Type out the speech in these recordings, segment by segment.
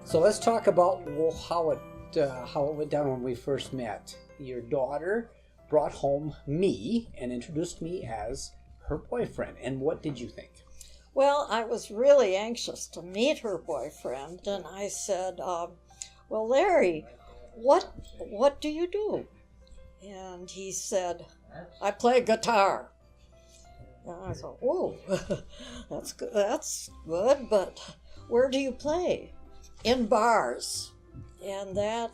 So let's talk about how it went down when we first met. Your daughter brought home me and introduced me as her boyfriend. And what did you think? Well, I was really anxious to meet her boyfriend, and I said, well, Larry, what do you do? And he said, I play guitar. And I thought, oh, that's good, but where do you play? In bars. And that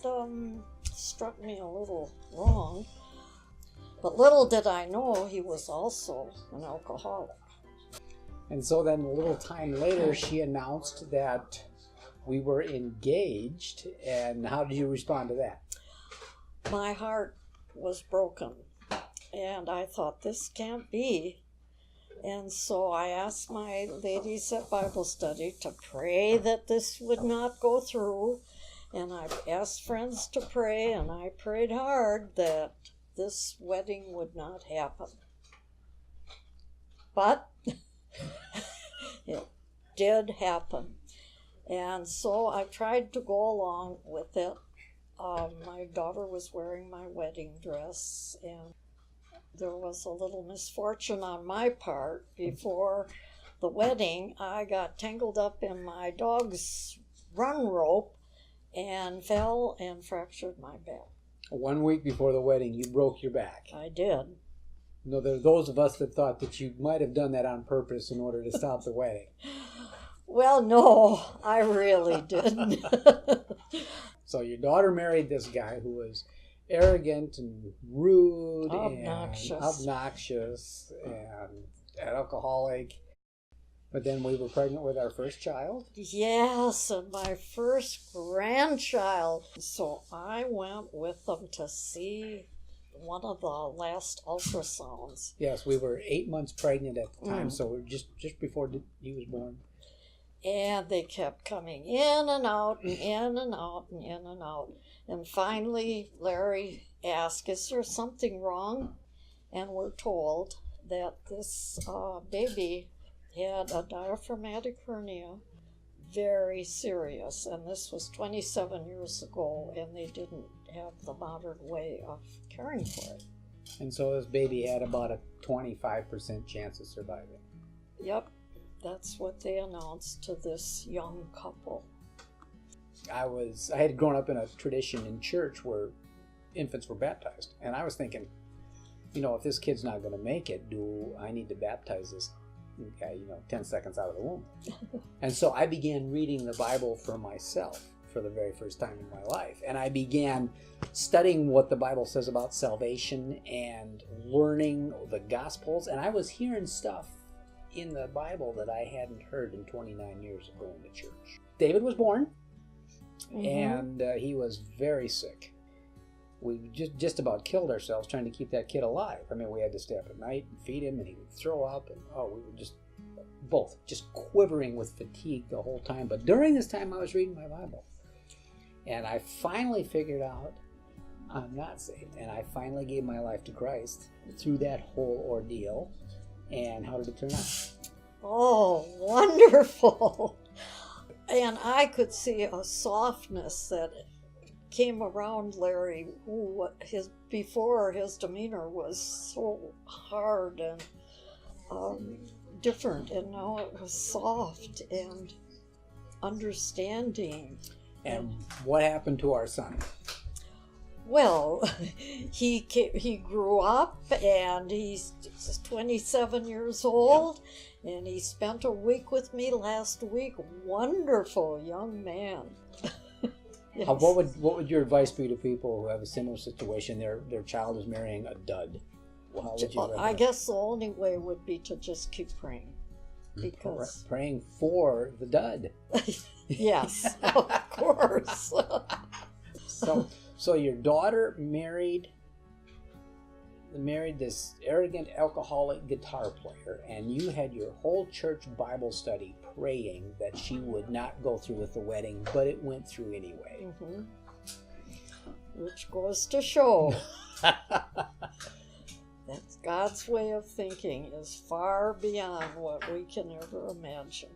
struck me a little wrong. But little did I know he was also an alcoholic. And so then a little time later, she announced that we were engaged. And how did you respond to that? My heart was broken. And I thought, this can't be. And so I asked my ladies at Bible study to pray that this would not go through. And I asked friends to pray, and I prayed hard that this wedding would not happen. But it did happen. And so I tried to go along with it. My daughter was wearing my wedding dress, and there was a little misfortune on my part. Before the wedding, I got tangled up in my dog's run rope and fell and fractured my back. 1 week before the wedding, you broke your back. I did. No, there are those of us that thought that you might have done that on purpose in order to stop the wedding. Well, no, I really didn't. So your daughter married this guy who was arrogant and rude and obnoxious and alcoholic. But then we were pregnant with our first child. Yes, and my first grandchild. So I went with them to see one of the last ultrasounds. Yes, we were 8 months pregnant at the time, so we were just before he was born. And they kept coming in and out and in and out and in and out. And finally, Larry asked, is there something wrong? And we're told that this baby had a diaphragmatic hernia, very serious. And this was 27 years ago, and they didn't have the modern way of caring for it. And so this baby had about a 25% chance of surviving. Yep, that's what they announced to this young couple. I had grown up in a tradition in church where infants were baptized. And I was thinking, if this kid's not going to make it, do I need to baptize this guy, 10 seconds out of the womb? And so I began reading the Bible for myself for the very first time in my life. And I began studying what the Bible says about salvation and learning the Gospels. And I was hearing stuff in the Bible that I hadn't heard in 29 years of going to church. David was born, and he was very sick. We just about killed ourselves trying to keep that kid alive. I mean, we had to stay up at night and feed him, and he would throw up, and we were just quivering with fatigue the whole time. But during this time, I was reading my Bible, and I finally figured out I'm not saved, and I finally gave my life to Christ through that whole ordeal. And how did it turn out? Oh, wonderful. And I could see a softness that came around Larry, who before his demeanor was so hard and different, and now it was soft and understanding. And what happened to our son? Well, he grew up, and he's 27 years old, and he spent a week with me last week. Wonderful young man. Yes. What would your advice be to people who have a similar situation? Their child is marrying a dud. How would you I guess the only way would be to just keep praying. Because praying for the dud. Yes, of course. So your daughter married this arrogant alcoholic guitar player, and you had your whole church Bible study praying that she would not go through with the wedding, but it went through anyway. Which goes to show that God's way of thinking is far beyond what we can ever imagine.